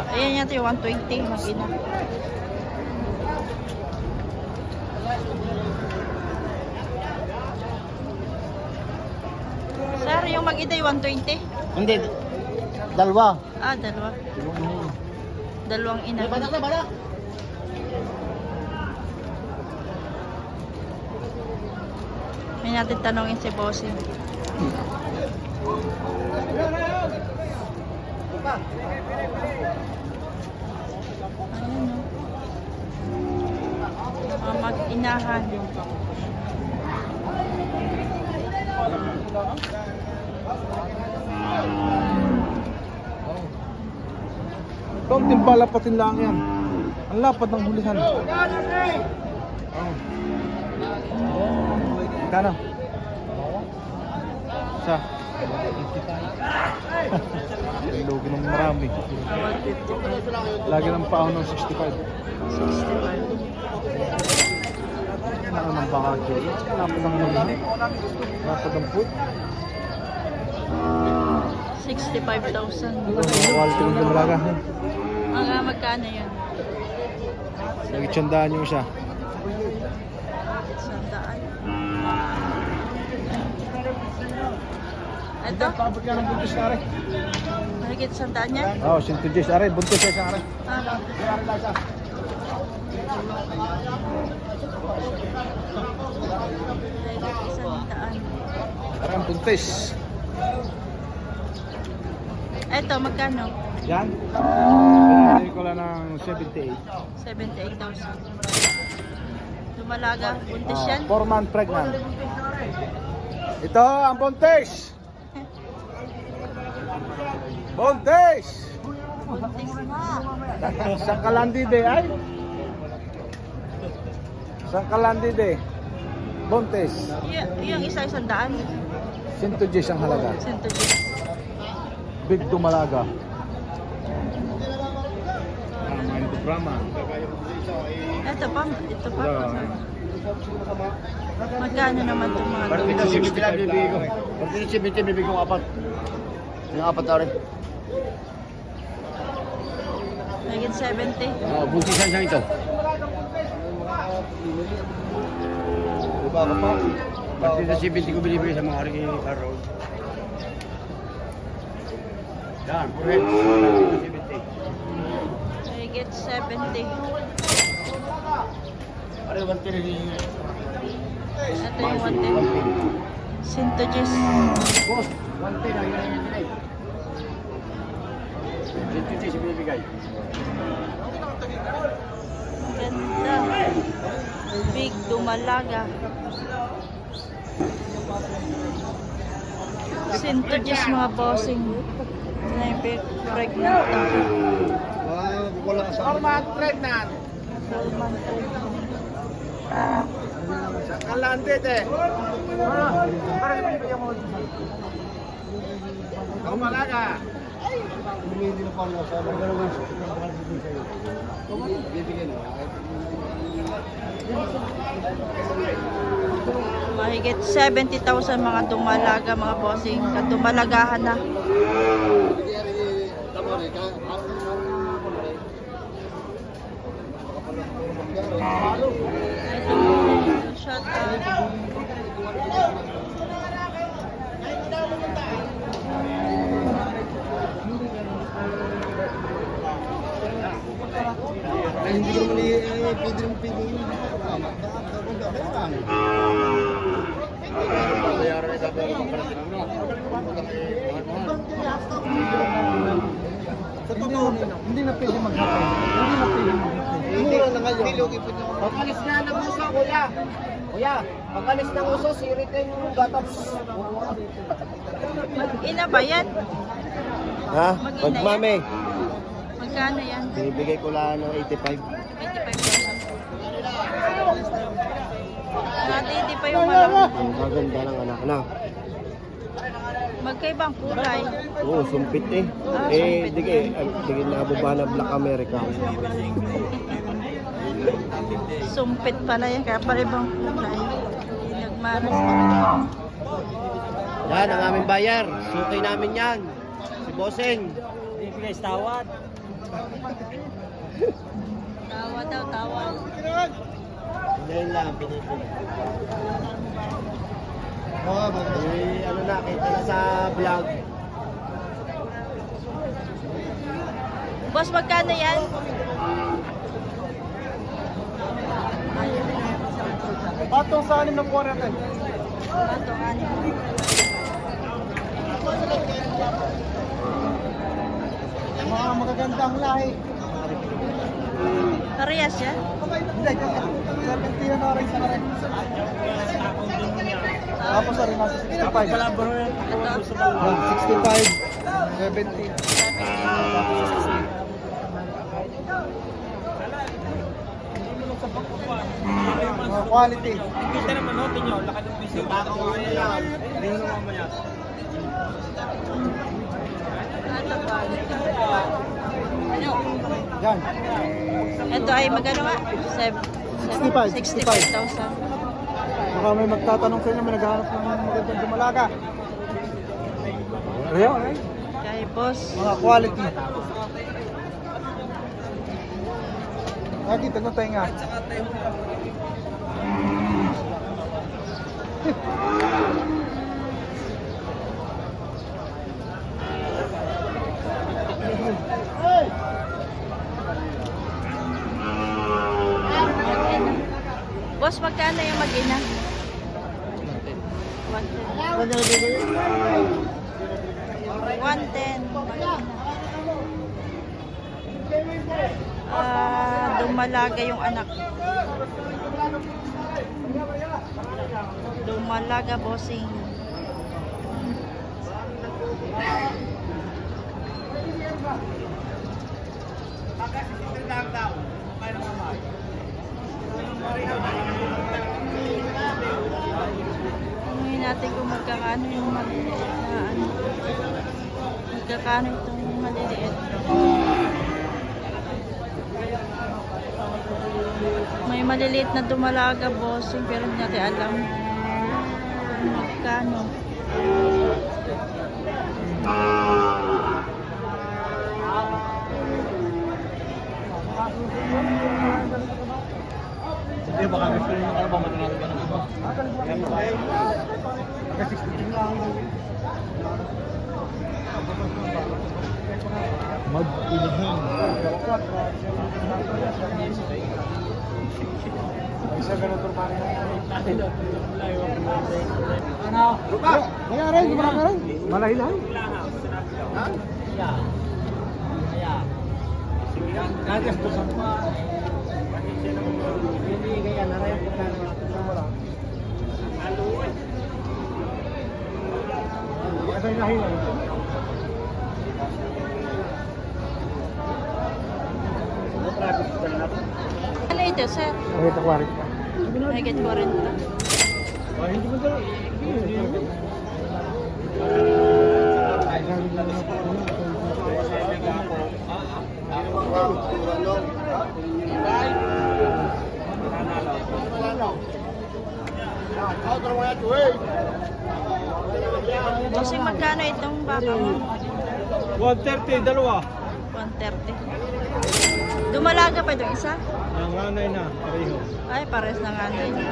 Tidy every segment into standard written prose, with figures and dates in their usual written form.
Ayan yan yung 120. Mag-ina. Sir, yung mag-ina yung 120? Hindi. Dalawa. Ah, dalawa. Dalawang ina. May natin tanongin si Bossing. Ayan o. Mag-inahan. Kaunting palapatin lang yan. Ang lapad ng hulihan. Kano? Sa? Lugi ng marami. Lagi ng paon ng 65. 65. Ano ng baka dyan? Lapad ng hulihan. Lapad ng food. 65,000. Quality ng dumalaga. Mga magkano yun? Nagitsandaan yung isa. Sandaan. Ito? Pabot ka ng buntis na rin. Mahigit sandaan yan? Oo, 110 are. Buntis na isa rin. Ah. Mahigit sandaan. Are ang buntis. Ito, magkano? Yan. Pinagay ko lang ng 78. 78,000. Dumalaga, buntis yan? 4 month pregnant. Ito ang buntis. Buntis. Buntis. Sa Kalandide ay. Sa Kalandide. Buntis. Yung isa sandaan? 110 ang halaga. 110. Big dumalaga. Main drama. Ito pa. Magkano naman itong mga Parang ito, 70 lang bibigay ko. Parang ito, 70 bibigay ko 4. Yung 4 na rin. Mahigit 70. Buntisan siya ito. Diba ka pa? Parang ito, 70 ko binibigay sa mga rin araw. Yan, correct. 70. Mahigit 70. Ano yung 1 rin? Ito yung 110. Sintoges. Boss, 1 rin ang yun. 70 binibigay. Ganda. Big dumalaga. Sintoges mga bossing. Pregnant na. Normal pregnant. 4 months pregnant. Sa Kalandide. Dumalaga. Mahigit 70,000 mga dumalaga mga bossing. Dumalagahan na. Shut up. Hindi ko naman pwede rin Sa totoo, hindi na pwede maghapon. Mura na ngayon. Pagkalis na ng uso, kuya. Kuya, pagkalis ng uso, siritin yung gatap. Mag-ina ba yan? Ha? Mag-ina Pag mami, Magkano yan? binibigay ko lang ng 85. 85,000. Hindi pa yung malaki. Ang kaganda ng anak na. Magkaibang kulay. Oo, sumpit eh. Ah, Eh, sumpit. dige na baba na Black America. Sumpit pala yan, kaya pala ibang kulay. Nagmaras. Yan, ang aming bayar. Sukay namin yan. Si Bossing. Bibigay sa tawad. Tawa daw, tawa. Pinayin lang, pinayin. Ano na, kita na sa vlog. Boss, magkano yan? Patong sa 6 na 40. Ito, anim. Mga magagandang lahi. Parehas yan? Hindi, 70 na rin sa rin. Tapos sa rin, nasa 65. Ito? 65, 70. Mga quality. Kita naman natin nyo, lakad ng bisyo. Ako ano lang. Hindi mo naman mamaya. Ito pa. Yan. Ito ay magkano nga? 65. 65,000. Baka may magtatanong sa inyo, may naghahanap ng magandang dumalaga. Ayan, eh. Kay boss. Mga quality. Lagi, tanong tayo nga. Boss, magkano yung mag-ina? 110. Dumalaga yung anak. Dumalaga, bossing. Tingnan natin kung magkakano yung maliliit na ano. Magkakano itong maliliit. May maliliit na dumalaga, bossing, pero hindi natin alam kung magkano. Hindi, baka gusto nyo na ba matanalo ka ng iba? Mag-ilihing. Isa ganun turma rin. Ano? Kaya rin, gumana rin. Malahilan. Nagastusan pa. Hindi kaya naray ang pagkano. Wala. Ito yung lahilan. Ano ito, sir? Pakita 40. Higit 40. Hindi mo ito. Bossing, magkano itong baka mo? 130, dalawa. 130. Dumalaga pa itong isa? Ang nanay na, pareho. Ay, pares na nga na yun.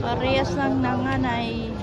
Parehas lang nanganay.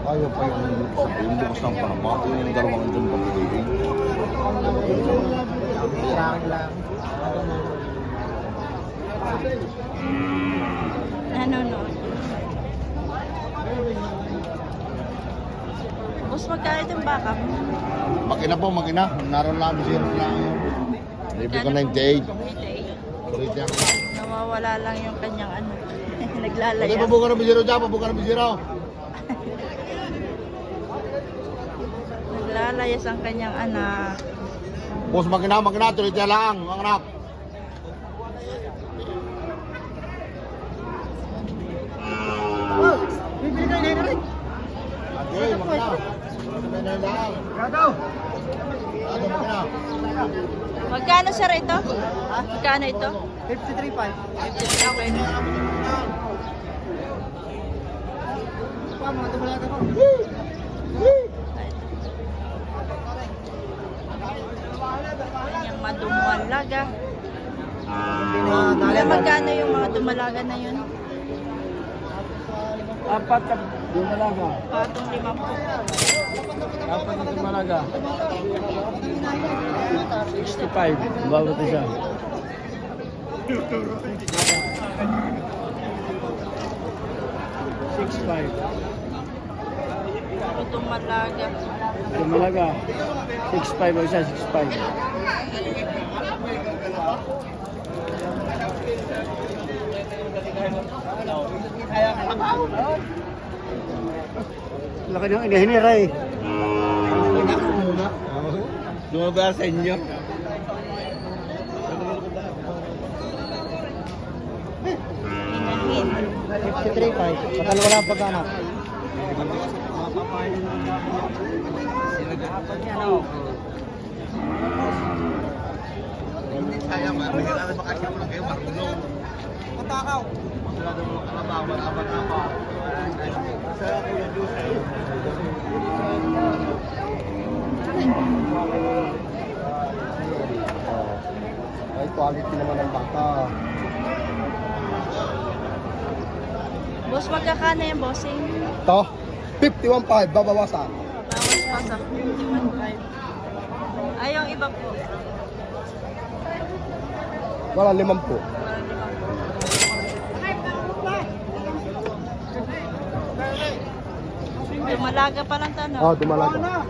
Ayaw pa yung bukas ng panama. Yung dalawang andun pag-ibig. Nanonood. Boss, magkano itong baka mo? Makina po, makina. Naroon lang, zero lang. Libre ko 98. 88. Ulit yan. Nawawala lang yung kanyang ano. Hindi, Naglalaya. pabuka na zero dyan, pabuka na zero. Naglalayas ang kanyang anak. Boss, magina, tuloy tayo lang, mga anak. Bibili kayo na rin. Okay, magina. Magina lang. Gato. Ano, magina. Magkano sir ito? Magkano ito? 53.5. 53. Pa, mga tumalaga ko. Yung madumalaga. Magkano yung mga dumalaga na yun? Apat na dumalaga. Patong 50. Apat na dumalaga. 65. Bawat isa. 65. Dumalaga. Dumalaga. 65 o isa, 65. Laki ng inahinira eh. Dumabara sa inyo. Inahin. 53.5. Patalo wala ang pag-anak. Sayang, mahirap makasya mo lang kayo, marunong. Matakaw. Ay, quality naman ng bangka. Boss, magkakano yung bossing? Ito, 51.5, babawasan. Bawas pa sa 51.5. Ay, yung iba po. Wala 5 po. Dumalaga pa lang tanong. Oh, dumalaga.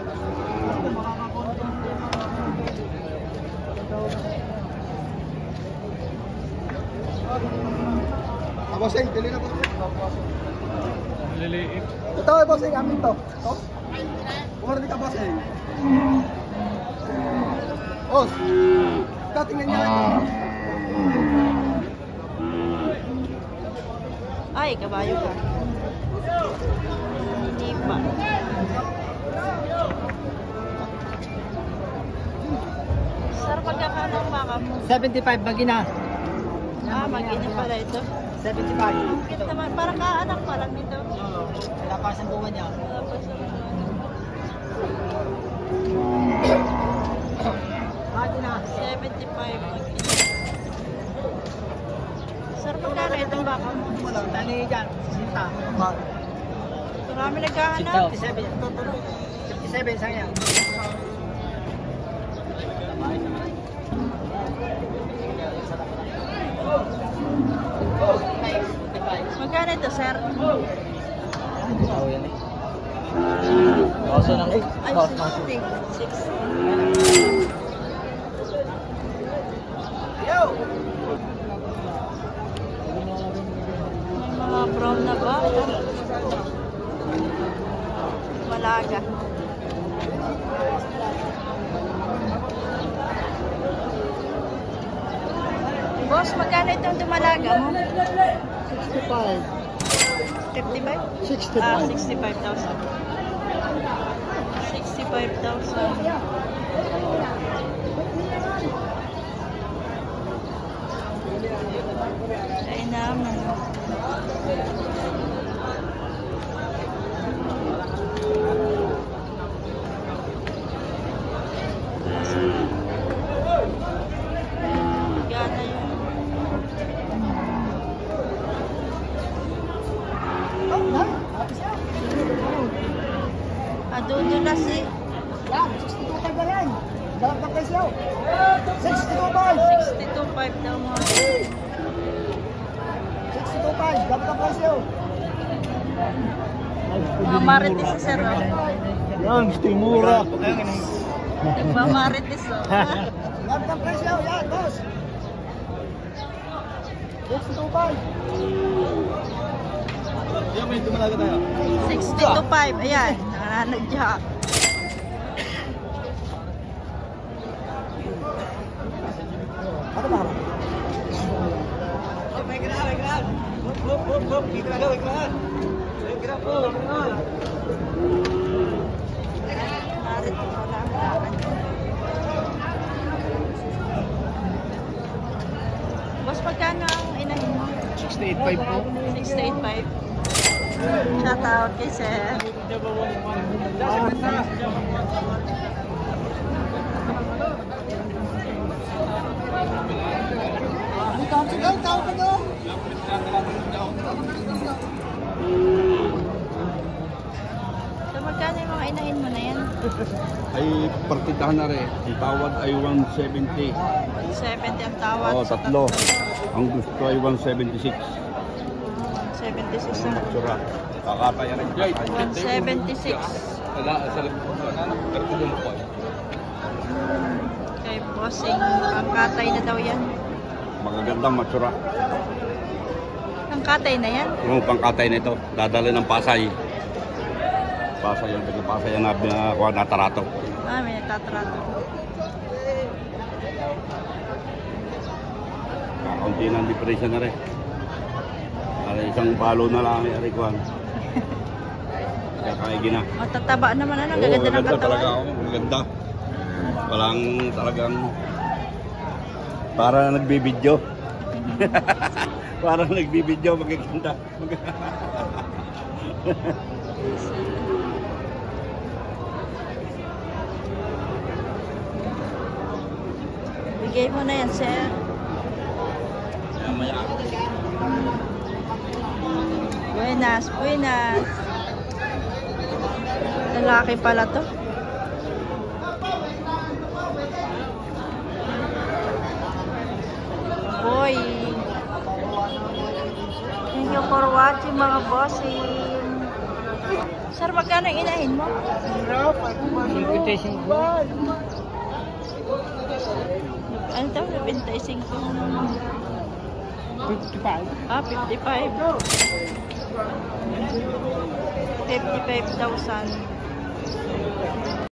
Bossing, pili na po. Liliit. Ito, bossing, amin to. Ito? Kumara ka, bossing. Oh, tingnan niya. Ay, kabayo ka. Hindi pa. Sir, magkakano ang baka mo? 75 bagina. Mag-ina pala ito. 75. Bakit naman? Parang kaanak pa lang nito. Wala pa sa buwan niya. Wala pa sa Bagina. 75 mag-ina. Sir, magkano itong baka mo? Tani dyan. Sinta. Marami naghahanap. 57. 57 sa kanya. Magkano ito, sir? Oo yan eh. Kaso lang eh. Ay, 60. 60. May mga brown na ba? Malaga. Boss, magkano itong dumalaga mo? 65. 55? 65. 65,000. 65,000. Ay naman. Gana yun. Adudulas eh. Yan, 62 tayo ba yan? Dapat na presyo. 62 ba? 62.5 daw mo. 62 pa, dapat na presyo. Mga marites sir. Oh. Yan, gusto yung mura. Nagmamarites oh. Dapat na presyo, yan, boss. 62 pa. Yan, may dumalaga tayo. 62.5. Ayan. Nananadya. Narito pala ang daan. Boss, magkano ang inahin mo? 685 po. 685. Shout out kay Sir. So, magkano yung mga inahin mo na yan? Ay, partitahan na rin. Ang tawad ay 170. 70 ang tawad. Oo, sa tatlo. Ang gusto ay 176. 76 ang Sura. Kakataya rin. 176. Kay Bossing, pangkatay na daw yan. Magagandang matsura. Pangkatay na yan. Yung pangkatay na ito, dadali ng Pasay. Pasay ang Pasay ang natarato. Ah, may nagtatrato. Kaunti ng depresya na rin. Para isang palo na lang ay arikuan. Kaya kaigi na. Matataba naman ano, Oo, gaganda ng maganda talaga katawan. ako. Maganda. Walang talagang para nagbibideo. Para nagbibideo, magaganda. Bigay mo na yan, sir. Maya. Buenas, buenas. Lalaki pala to. Boy. Thank you for watching mga bossing. Sir, magkano yung inahin mo? Invitation po. Ano to? 95. 55. Ah, 55. 55,000.